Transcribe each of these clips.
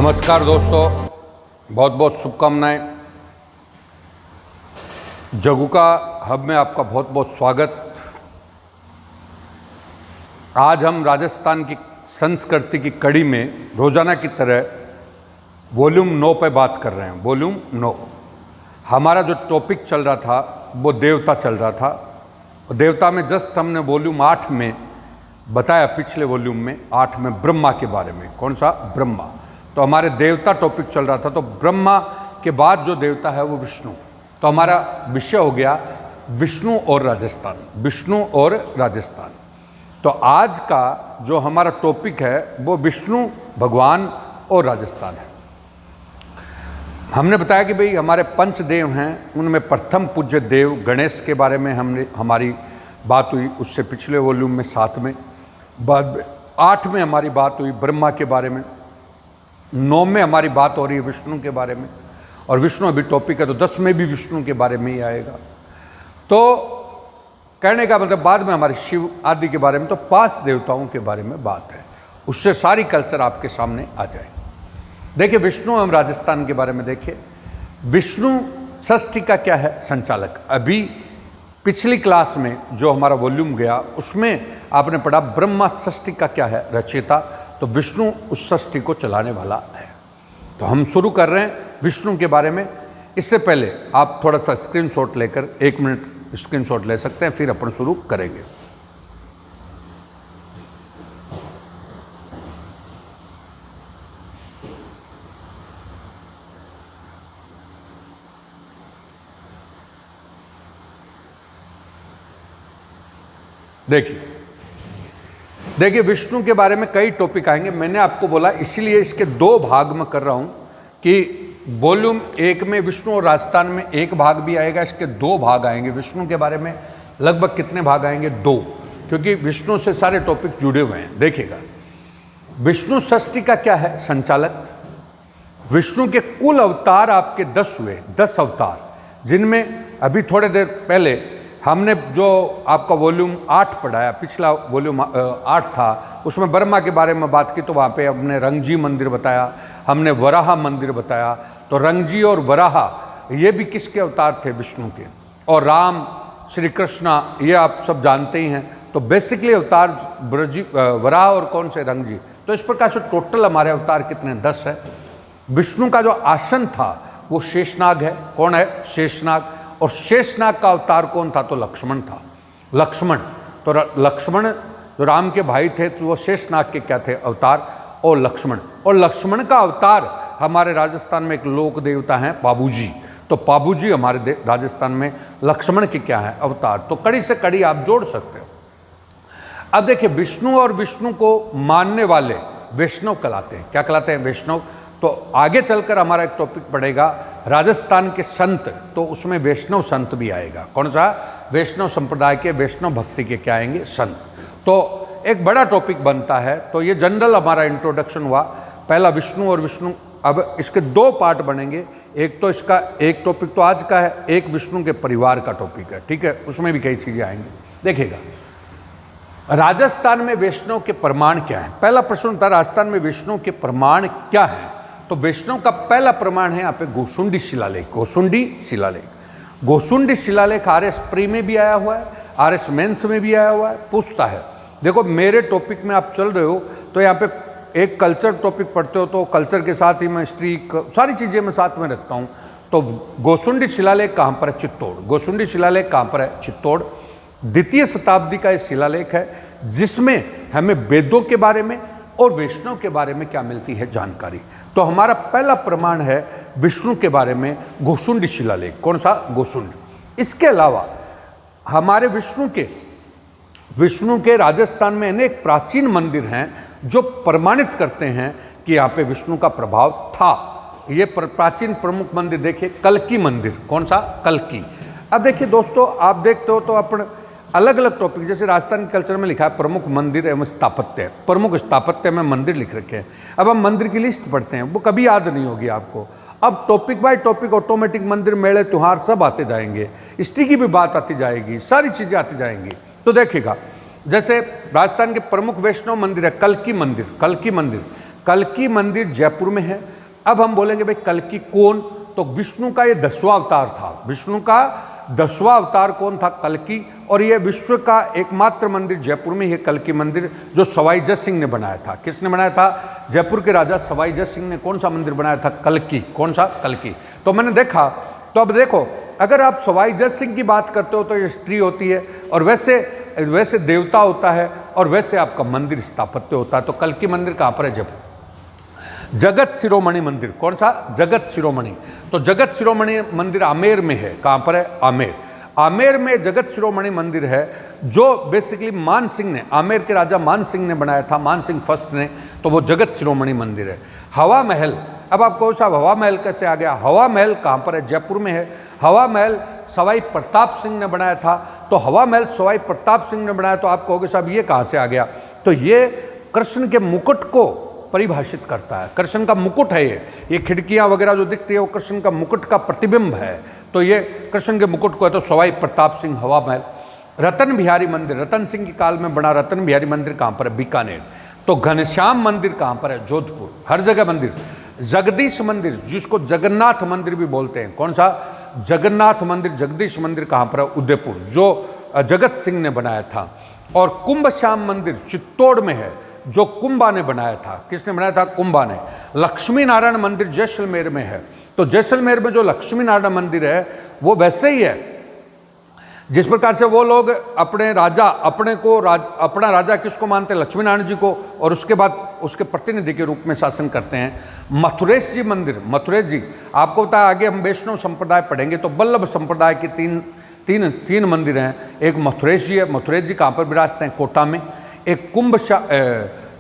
नमस्कार दोस्तों, बहुत बहुत शुभकामनाएं। जगुका हब में आपका बहुत बहुत स्वागत। आज हम राजस्थान की संस्कृति की कड़ी में रोज़ाना की तरह वॉल्यूम 9 पे बात कर रहे हैं। वॉल्यूम 9 हमारा जो टॉपिक चल रहा था वो देवता चल रहा था। देवता में जस्ट हमने वॉल्यूम 8 में बताया, पिछले वॉल्यूम में 8 में ब्रह्मा के बारे में। कौन सा? ब्रह्मा। तो हमारे देवता टॉपिक चल रहा था। तो ब्रह्मा के बाद जो देवता है वो विष्णु। तो हमारा विषय हो गया विष्णु और राजस्थान, विष्णु और राजस्थान। तो आज का जो हमारा टॉपिक है वो विष्णु भगवान और राजस्थान है। हमने बताया कि भाई हमारे पंचदेव हैं, उनमें प्रथम पूज्य देव गणेश के बारे में हमारी बात हुई। उससे पिछले वॉल्यूम में 7 में, बाद में 8 में हमारी बात हुई ब्रह्मा के बारे में। 9 में हमारी बात हो रही है विष्णु के बारे में, और विष्णु अभी टॉपिक है तो 10 में भी विष्णु के बारे में ही आएगा। तो कहने का मतलब बाद में हमारे शिव आदि के बारे में, तो 5 देवताओं के बारे में बात है। उससे सारी कल्चर आपके सामने आ जाए। देखिए विष्णु एवं राजस्थान के बारे में देखिए। विष्णु षष्ठी का क्या है? संचालक। अभी पिछली क्लास में जो हमारा वॉल्यूम गया उसमें आपने पढ़ा ब्रह्मा षष्ठी का क्या है? रचयिता। तो विष्णु उस षष्ठी को चलाने वाला है। तो हम शुरू कर रहे हैं विष्णु के बारे में। इससे पहले आप थोड़ा सा स्क्रीनशॉट लेकर 1 मिनट स्क्रीनशॉट ले सकते हैं, फिर अपन शुरू करेंगे। देखिए विष्णु के बारे में कई टॉपिक आएंगे। मैंने आपको बोला इसीलिए इसके 2 भाग में कर रहा हूं कि वॉल्यूम 1 में विष्णु और राजस्थान में 1 भाग भी आएगा, इसके 2 भाग आएंगे। विष्णु के बारे में लगभग कितने भाग आएंगे? 2, क्योंकि विष्णु से सारे टॉपिक जुड़े हुए हैं। देखिएगा विष्णु षष्ठी का क्या है? संचालक। विष्णु के कुल अवतार आपके 10 हुए, 10 अवतार, जिनमें अभी थोड़े देर पहले हमने जो आपका वॉल्यूम 8 पढ़ाया, पिछला वॉल्यूम 8 था, उसमें ब्रह्मा के बारे में बात की। तो वहाँ पे हमने रंगजी मंदिर बताया, हमने वराह मंदिर बताया। तो रंगजी और वराह ये भी किसके अवतार थे? विष्णु के। और राम, श्री कृष्णा, ये आप सब जानते ही हैं। तो बेसिकली अवतार वराह और कौन से? रंगजी। तो इस प्रकार से टोटल हमारे अवतार कितने? 10 है। विष्णु का जो आसन था वो शेषनाग है। कौन है? शेषनाग। और शेषनाग का अवतार कौन था? तो लक्ष्मण था। लक्ष्मण। तो लक्ष्मण जो राम के भाई थे तो वो शेषनाग के क्या थे? अवतार। और लक्ष्मण। और लक्ष्मण का अवतार हमारे राजस्थान में एक लोक देवता हैं पाबूजी। तो पाबूजी हमारे राजस्थान में लक्ष्मण के क्या है? अवतार। तो कड़ी से कड़ी आप जोड़ सकते हो। अब देखिए विष्णु और विष्णु को मानने वाले वैष्णव कहलाते हैं। क्या कहलाते हैं? वैष्णव। तो आगे चलकर हमारा एक टॉपिक पड़ेगा राजस्थान के संत, तो उसमें वैष्णव संत भी आएगा। कौन सा? वैष्णव संप्रदाय के, वैष्णव भक्ति के क्या आएंगे? संत। तो एक बड़ा टॉपिक बनता है। तो ये जनरल हमारा इंट्रोडक्शन हुआ। पहला विष्णु और विष्णु। अब इसके 2 पार्ट बनेंगे। एक तो इसका एक टॉपिक तो आज का है, एक विष्णु के परिवार का टॉपिक है। ठीक है, उसमें भी कई चीज़ें आएंगी। देखिएगा राजस्थान में वैष्णव के प्रमाण क्या है? पहला प्रश्न था राजस्थान में वैष्णव के प्रमाण क्या है? तो वैष्णव का पहला प्रमाण है यहाँ पे गोसुंडी शिलालेख। गोसुंडी शिलालेख। गोसुंडी शिलालेख आरएस प्री में भी आया हुआ है, आरएस मेंस में भी आया हुआ है। पूछता है, देखो मेरे टॉपिक में आप चल रहे हो तो यहाँ पे एक कल्चर टॉपिक पढ़ते हो, तो कल्चर के साथ ही मैं हिस्ट्री सारी चीज़ें मैं साथ में रखता हूँ। तो गोसुंडी शिलालेख कहाँ पर है? चित्तौड़। गोसुंडी शिलालेख कहाँ पर है? चित्तौड़। 2वीं शताब्दी का ये शिलालेख है, जिसमें हमें वेदों के बारे में और वैष्णव के बारे में क्या मिलती है? जानकारी। तो हमारा पहला प्रमाण है विष्णु के बारे में गोसुंडी शिलालेख। कौन सा? गोसुंडी। इसके अलावा हमारे विष्णु के राजस्थान में अनेक प्राचीन मंदिर हैं जो प्रमाणित करते हैं कि यहाँ पे विष्णु का प्रभाव था। ये प्राचीन प्रमुख मंदिर देखिए, कल्की मंदिर। कौन सा? कल्की। अब देखिए दोस्तों, आप देखते हो तो अपन अलग अलग टॉपिक, जैसे राजस्थान कल्चर में लिखा है प्रमुख मंदिर एवं स्थापत्य। प्रमुख स्थापत्य में मंदिर लिख रखे हैं। अब हम मंदिर की लिस्ट पढ़ते हैं, वो कभी याद नहीं होगी आपको। अब टॉपिक बाय टॉपिक ऑटोमेटिक मंदिर, मेले, त्योहार सब आते जाएंगे। हिस्ट्री की भी बात आती जाएगी, सारी चीज़ें आती जाएंगी। तो देखिएगा जैसे राजस्थान के प्रमुख वैष्णव मंदिर है कल्की मंदिर। कल्की मंदिर जयपुर में है। अब हम बोलेंगे भाई कल्कि कौन, तो विष्णु का ये 10वां अवतार था। विष्णु का 10वां अवतार कौन था? कल्कि। और ये विश्व का एकमात्र मंदिर जयपुर में, ये कल्कि मंदिर जो सवाई जय सिंह ने बनाया था। किसने बनाया था? जयपुर के राजा सवाई जय सिंह ने कौन सा मंदिर बनाया था? कल्कि। कौन सा? कल्कि। तो मैंने देखा, तो अब देखो, अगर आप सवाई जय सिंह की बात करते हो तो ये स्त्री होती है, और वैसे देवता होता है, और वैसे आपका मंदिर स्थापत्य होता है। तो कल्कि मंदिर कहाँ पर है? जयपुर। जगत शिरोमणि मंदिर कौन सा? जगत शिरोमणि। तो जगत शिरोमणि मंदिर आमेर में है। कहाँ पर है? आमेर। आमेर में जगत शिरोमणि मंदिर है, जो बेसिकली मान सिंह ने, आमेर के राजा मान सिंह ने बनाया था, मान सिंह फर्स्ट ने। तो वो जगत शिरोमणि मंदिर है। हवा महल, अब आप कहो साहब हवा महल कैसे आ गया? हवा महल कहाँ पर है? जयपुर में है। हवा महल सवाई प्रताप सिंह ने बनाया था। तो हवा महल सवाई प्रताप सिंह ने बनाया, तो आप कहोगे साहब ये कहाँ से आ गया? तो ये कृष्ण के मुकुट को परिभाषित करता है। कृष्ण का मुकुट है ये खिड़कियां वगैरह जो दिखती है वो कृष्ण का मुकुट का प्रतिबिंब है। तो ये कृष्ण के मुकुट को है। तो सवाई प्रताप सिंह हवा महल। रतन बिहारी मंदिर, रतन सिंह के काल में बना रतन बिहारी मंदिर कहाँ पर है? बीकानेर। तो घनश्याम मंदिर कहाँ पर है? जोधपुर। हर जगह मंदिर। जगदीश मंदिर, जिसको जगन्नाथ मंदिर भी बोलते हैं, कौन सा? जगन्नाथ मंदिर, जगदीश मंदिर कहाँ पर है? उदयपुर, जो जगत सिंह ने बनाया था। और कुंभ श्याम मंदिर चित्तौड़ में है, जो कुंभा ने बनाया था। किसने बनाया था? कुंभा ने। लक्ष्मी नारायण मंदिर जैसलमेर में है। तो जैसलमेर में जो लक्ष्मी नारायण मंदिर है वो वैसे ही है जिस प्रकार से वो लोग अपने राजा, अपना राजा किसको मानते हैं? लक्ष्मी नारायण जी को, और उसके बाद उसके प्रतिनिधि के रूप में शासन करते हैं। मथुरेश जी मंदिर, मथुरेश जी आपको पता है, आगे हम वैष्णव संप्रदाय पढ़ेंगे तो वल्लभ संप्रदाय के तीन मंदिर हैं। एक मथुरेश जी है। मथुरेश जी कहाँ पर विराजते हैं? कोटा में। एक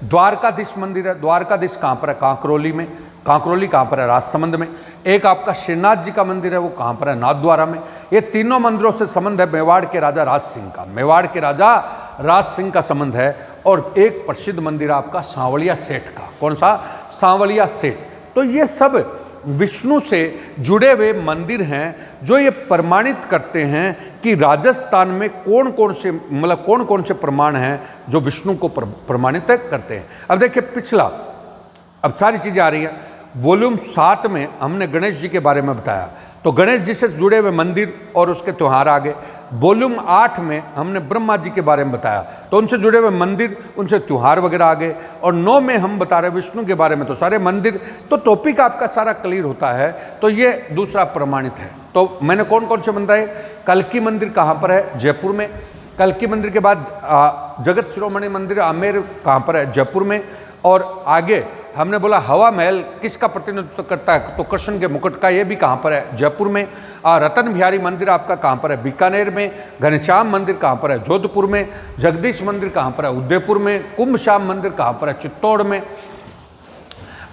द्वारकाधीश मंदिर है। द्वारकाधीश कहाँ पर है? कांकरोली में। कांकरोली कहाँ पर है? राजसमंद में। एक आपका श्रीनाथ जी का मंदिर है, वो कहाँ पर है? नाथद्वारा में। ये तीनों मंदिरों से संबंध है मेवाड़ के राजा राज सिंह का। मेवाड़ के राजा राज सिंह का संबंध है। और एक प्रसिद्ध मंदिर आपका सांवलिया सेठ का। कौन सा? सांवलिया सेठ। तो ये सब विष्णु से जुड़े हुए मंदिर हैं जो ये प्रमाणित करते हैं कि राजस्थान में कौन कौन से प्रमाण हैं जो विष्णु को प्रमाणित करते हैं। अब देखिए पिछला, अब सारी चीज़ें आ रही हैं। वॉल्यूम 7 में हमने गणेश जी के बारे में बताया, तो गणेश जी से जुड़े हुए मंदिर और उसके त्यौहार आ गए। वॉल्यूम 8 में हमने ब्रह्मा जी के बारे में बताया, तो उनसे जुड़े हुए मंदिर, उनसे त्यौहार वगैरह आ गए। और 9 में हम बता रहे विष्णु के बारे में, तो सारे मंदिर, तो टॉपिक आपका सारा क्लियर होता है। तो ये दूसरा प्रमाणित है। तो मैंने कौन कौन से बताए? कल्कि मंदिर कहाँ पर है? जयपुर में। कल्कि मंदिर के बाद जगत शिरोमणि मंदिर आमेर कहाँ पर है? जयपुर में। और आगे हमने बोला हवा महल किसका प्रतिनिधित्व करता है? तो कृष्ण के मुकुट का। ये भी कहाँ पर है? जयपुर में। रतन बिहारी मंदिर आपका कहाँ पर है? बीकानेर में। घनश्याम मंदिर कहाँ पर है? जोधपुर में। जगदीश मंदिर कहाँ पर है? उदयपुर में। कुंभ श्याम मंदिर कहाँ पर है? चित्तौड़ में।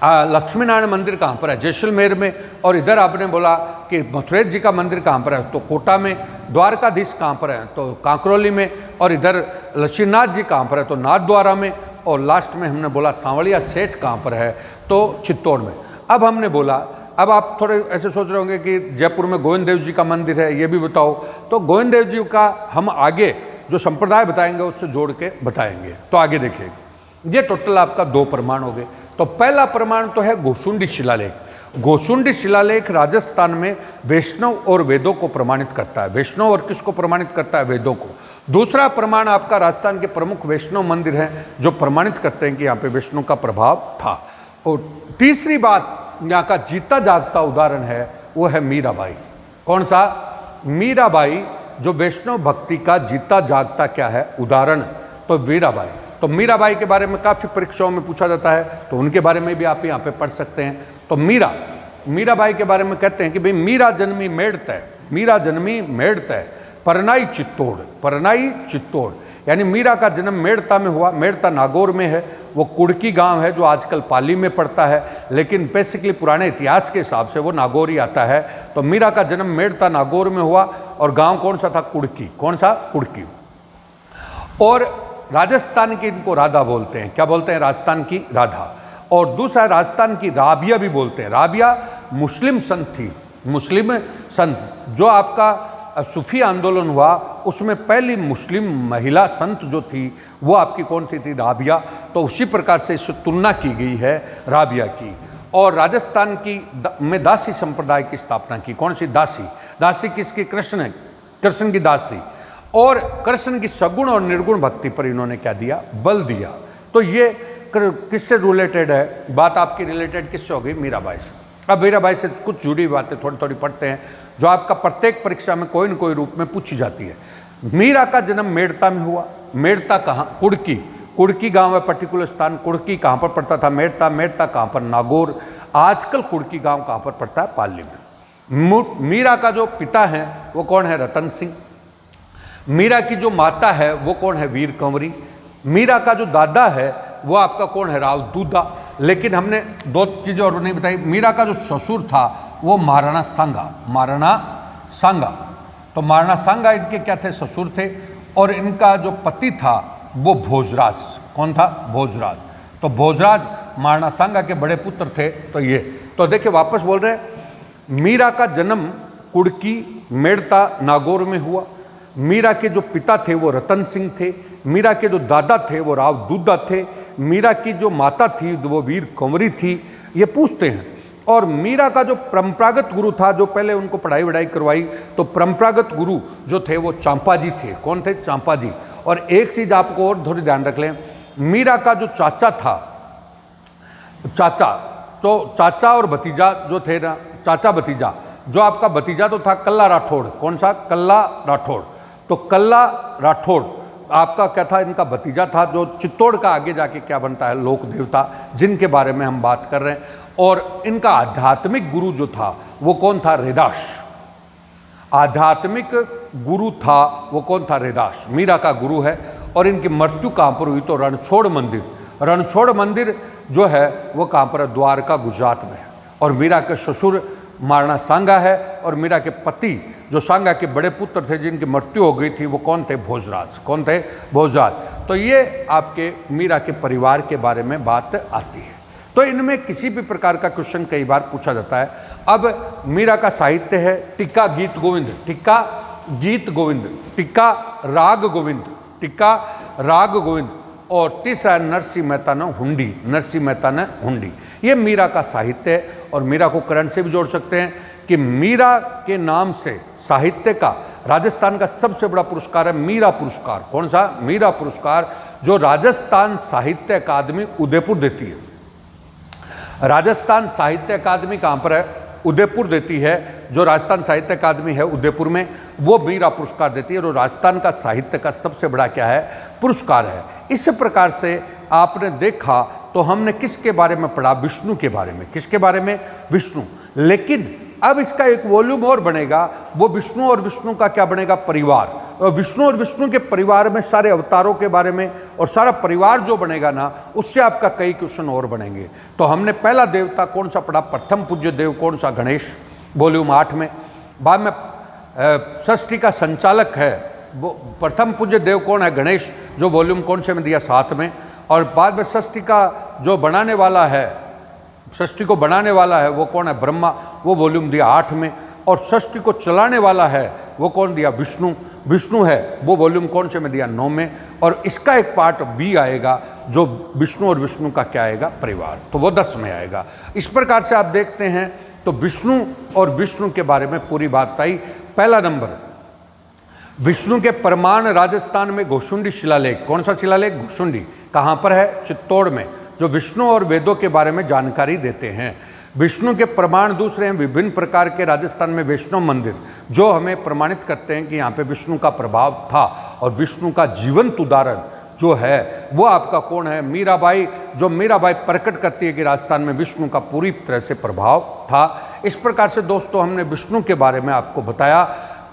लक्ष्मी नारायण मंदिर कहाँ पर है? जैसलमेर में। और इधर आपने बोला कि मथुरेश जी का मंदिर कहाँ पर है? तो कोटा में। द्वारकाधीश कहाँ पर है? तो कांकरोली में। और इधर लक्ष्मीनाथ जी कहाँ पर है? तो नाथद्वारा में। और लास्ट में हमने बोला सांवलिया सेठ कहाँ पर है? तो चित्तौड़ में। अब हमने बोला, अब आप थोड़े ऐसे सोच रहे होंगे कि जयपुर में गोविंद देव जी का मंदिर है, ये भी बताओ। तो गोविंद देव जी का हम आगे जो संप्रदाय बताएंगे उससे जोड़ के बताएंगे। तो आगे देखिए, ये टोटल आपका 2 प्रमाण हो गए। तो पहला प्रमाण तो है गोसुंडी शिलालेख। गोसुंडी शिलालेख राजस्थान में वैष्णव और वेदों को प्रमाणित करता है। वैष्णव और किसको प्रमाणित करता है? वेदों को। दूसरा प्रमाण आपका राजस्थान के प्रमुख वैष्णव मंदिर हैं जो प्रमाणित करते हैं कि यहाँ पे वैष्णव का प्रभाव था। और तीसरी बात यहाँ का जीता जागता उदाहरण है वो है मीराबाई। कौन सा? मीराबाई, जो वैष्णव भक्ति का जीता जागता क्या है? उदाहरण। तो मीराबाई, तो मीराबाई के बारे में काफ़ी परीक्षाओं में पूछा जाता है, तो उनके बारे में भी आप यहाँ पे पढ़ सकते हैं। तो मीराबाई के बारे में कहते हैं कि भाई मीरा जन्मी मेड़तै, मीरा जन्मी मेड़तै, परनाई चित्तौड़। परनाई चित्तौड़ यानी मीरा का जन्म मेड़ता में हुआ। मेड़ता नागौर में है। वो कुड़की गांव है जो आजकल पाली में पड़ता है, लेकिन बेसिकली पुराने इतिहास के हिसाब से वो नागौर ही आता है। तो मीरा का जन्म मेड़ता नागौर में हुआ। और गांव कौन सा था? कुड़की। कौन सा? कुड़की। और राजस्थान की इनको राधा बोलते हैं। क्या बोलते हैं? राजस्थान की राधा। और दूसरा राजस्थान की राबिया भी बोलते हैं। राबिया मुस्लिम संत थी। मुस्लिम संत, जो आपका सूफी आंदोलन हुआ उसमें पहली मुस्लिम महिला संत जो थी वो आपकी कौन सी थी? राबिया। तो उसी प्रकार से इससे तुलना की गई है राबिया की। और राजस्थान की में दासी संप्रदाय की स्थापना की। कौन सी दासी? दासी किसकी? कृष्ण, कृष्ण की दासी। और कृष्ण की सगुण और निर्गुण भक्ति पर इन्होंने क्या दिया? बल दिया। तो ये किससे रिलेटेड है बात? आपकी रिलेटेड किससे होगी? मीराबाई से। अब मीराबाई से कुछ जुड़ी बातें थोड़ी थोड़ी पढ़ते हैं जो आपका प्रत्येक परीक्षा में कोई न कोई रूप में पूछी जाती है। मीरा का जन्म मेड़ता में हुआ। मेड़ता कहाँ? कुड़की। कुड़की गांव है पर्टिकुलर स्थान। कुड़की कहाँ पर पड़ता था? मेड़ता। मेड़ता कहाँ पर? नागौर। आजकल कुड़की गांव कहाँ पर पड़ता है? पाली में। मीरा का जो पिता है वो कौन है? रतन सिंह। मीरा की जो माता है वो कौन है? वीर कंवरी। मीरा का जो दादा है वो आपका कौन है? राव दूधा। लेकिन हमने दो चीज़ें और नहीं बताई। मीरा का जो ससुर था वो महाराणा सांगा। महाराणा सांगा। तो महाराणा सांगा इनके क्या थे? ससुर थे। और इनका जो पति था वो भोजराज। कौन था? भोजराज। तो भोजराज महाराणा सांगा के बड़े पुत्र थे। तो ये तो देखिए वापस बोल रहे हैं, मीरा का जन्म कुड़की मेड़ता नागौर में हुआ। मीरा के जो पिता थे वो रतन सिंह थे। मीरा के जो दादा थे वो राव दूधा थे। मीरा की जो माता थी वो वीर कंवरी थी। ये पूछते हैं। और मीरा का जो परंपरागत गुरु था जो पहले उनको पढ़ाई वढ़ाई करवाई, तो परंपरागत गुरु जो थे वो चांपा जी थे। कौन थे? चांपा जी। और एक चीज़ आपको और थोड़ी ध्यान रख लें, मीरा का जो चाचा था, चाचा और भतीजा जो थे ना, चाचा भतीजा, जो आपका भतीजा तो था कल्ला राठौड़। कौन सा? कल्ला राठौड़। तो कल्ला राठौड़ आपका क्या था? इनका भतीजा था जो चित्तौड़ का आगे जाके क्या बनता है? लोक देवता, जिनके बारे में हम बात कर रहे हैं। और इनका आध्यात्मिक गुरु जो था वो कौन था? रैदास। आध्यात्मिक गुरु था वो कौन था? रैदास मीरा का गुरु है। और इनकी मृत्यु कहाँ पर हुई? तो रणछोड़ मंदिर। रणछोड़ मंदिर जो है वो कहाँ पर है? द्वारका, गुजरात में है। और मीरा के ससुर महाराणा सांगा है। और मीरा के पति जो सांगा के बड़े पुत्र थे जिनकी मृत्यु हो गई थी वो कौन थे? भोजराज। कौन थे? भोजराज। तो ये आपके मीरा के परिवार के बारे में बात आती है। तो इनमें किसी भी प्रकार का क्वेश्चन कई बार पूछा जाता है। अब मीरा का साहित्य है टिक्का गीत गोविंद। टिक्का गीत गोविंद, टिक्का राग गोविंद, टिक्का राग गोविंद। और तीसरा है नरसिंह मेहता न हुंडी। नरसिंह मेहता न हुंडी। ये मीरा का साहित्य है। और मीरा को करंट से भी जोड़ सकते हैं कि मीरा के नाम से साहित्य का राजस्थान का सबसे बड़ा पुरस्कार है मीरा पुरस्कार। कौन सा? मीरा पुरस्कार, जो राजस्थान साहित्य अकादमी उदयपुर देती है। राजस्थान साहित्य अकादमी कहाँ पर है? उदयपुर देती है। जो राजस्थान साहित्य अकादमी है उदयपुर में, वो मीरा पुरस्कार देती है। और राजस्थान का साहित्य का सबसे बड़ा क्या है? पुरस्कार है। इस प्रकार से आपने देखा तो हमने किसके बारे में पढ़ा? विष्णु के बारे में। किसके बारे में? विष्णु। लेकिन अब इसका एक वॉल्यूम और बनेगा, वो विष्णु और विष्णु का क्या बनेगा? परिवार। और विष्णु और विष्णु के परिवार में सारे अवतारों के बारे में और सारा परिवार जो बनेगा ना, उससे आपका कई क्वेश्चन और बनेंगे। तो हमने पहला देवता कौन सा पढ़ा? प्रथम पूज्य देव कौन सा? गणेश, वॉल्यूम 8 में। बाद में षष्ठी का संचालक है वो प्रथम पूज्य देव कौन है? गणेश, जो वॉल्यूम कौन से में दिया? 7 में। और बाद में षष्ठी का जो बनाने वाला है, षष्ठी को बनाने वाला है वो कौन है? ब्रह्मा, वो वॉल्यूम दिया 8 में। और षष्ठी को चलाने वाला है वो कौन दिया? विष्णु। विष्णु है वो वॉल्यूम कौन से में दिया? 9 में। और इसका एक पार्ट बी आएगा जो विष्णु और विष्णु का क्या आएगा? परिवार, तो वो 10 में आएगा। इस प्रकार से आप देखते हैं तो विष्णु और विष्णु के बारे में पूरी बात आई। पहला नंबर, विष्णु के प्रमाण राजस्थान में घोशुंडी शिलालेख। कौन सा शिलालेख? घोशुंडी। कहाँ पर है? चित्तौड़ में, जो विष्णु और वेदों के बारे में जानकारी देते हैं। विष्णु के प्रमाण दूसरे हैं विभिन्न प्रकार के राजस्थान में वैष्णव मंदिर, जो हमें प्रमाणित करते हैं कि यहाँ पे विष्णु का प्रभाव था। और विष्णु का जीवंत उदाहरण जो है वो आपका कौन है? मीराबाई। जो मीराबाई प्रकट करती है कि राजस्थान में विष्णु का पूरी तरह से प्रभाव था। इस प्रकार से दोस्तों हमने विष्णु के बारे में आपको बताया।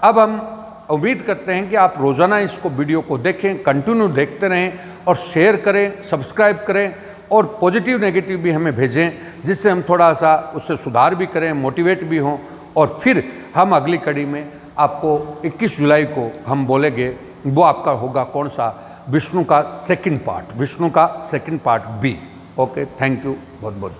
अब हम उम्मीद करते हैं कि आप रोज़ाना इसको वीडियो को देखें, कंटिन्यू देखते रहें और शेयर करें, सब्सक्राइब करें और पॉजिटिव नेगेटिव भी हमें भेजें, जिससे हम थोड़ा सा उससे सुधार भी करें, मोटिवेट भी हों। और फिर हम अगली कड़ी में आपको 21 जुलाई को हम बोलेंगे, वो आपका होगा कौन सा? विष्णु का सेकंड पार्ट, विष्णु का second part B. Okay, thank you बहुत बहुत।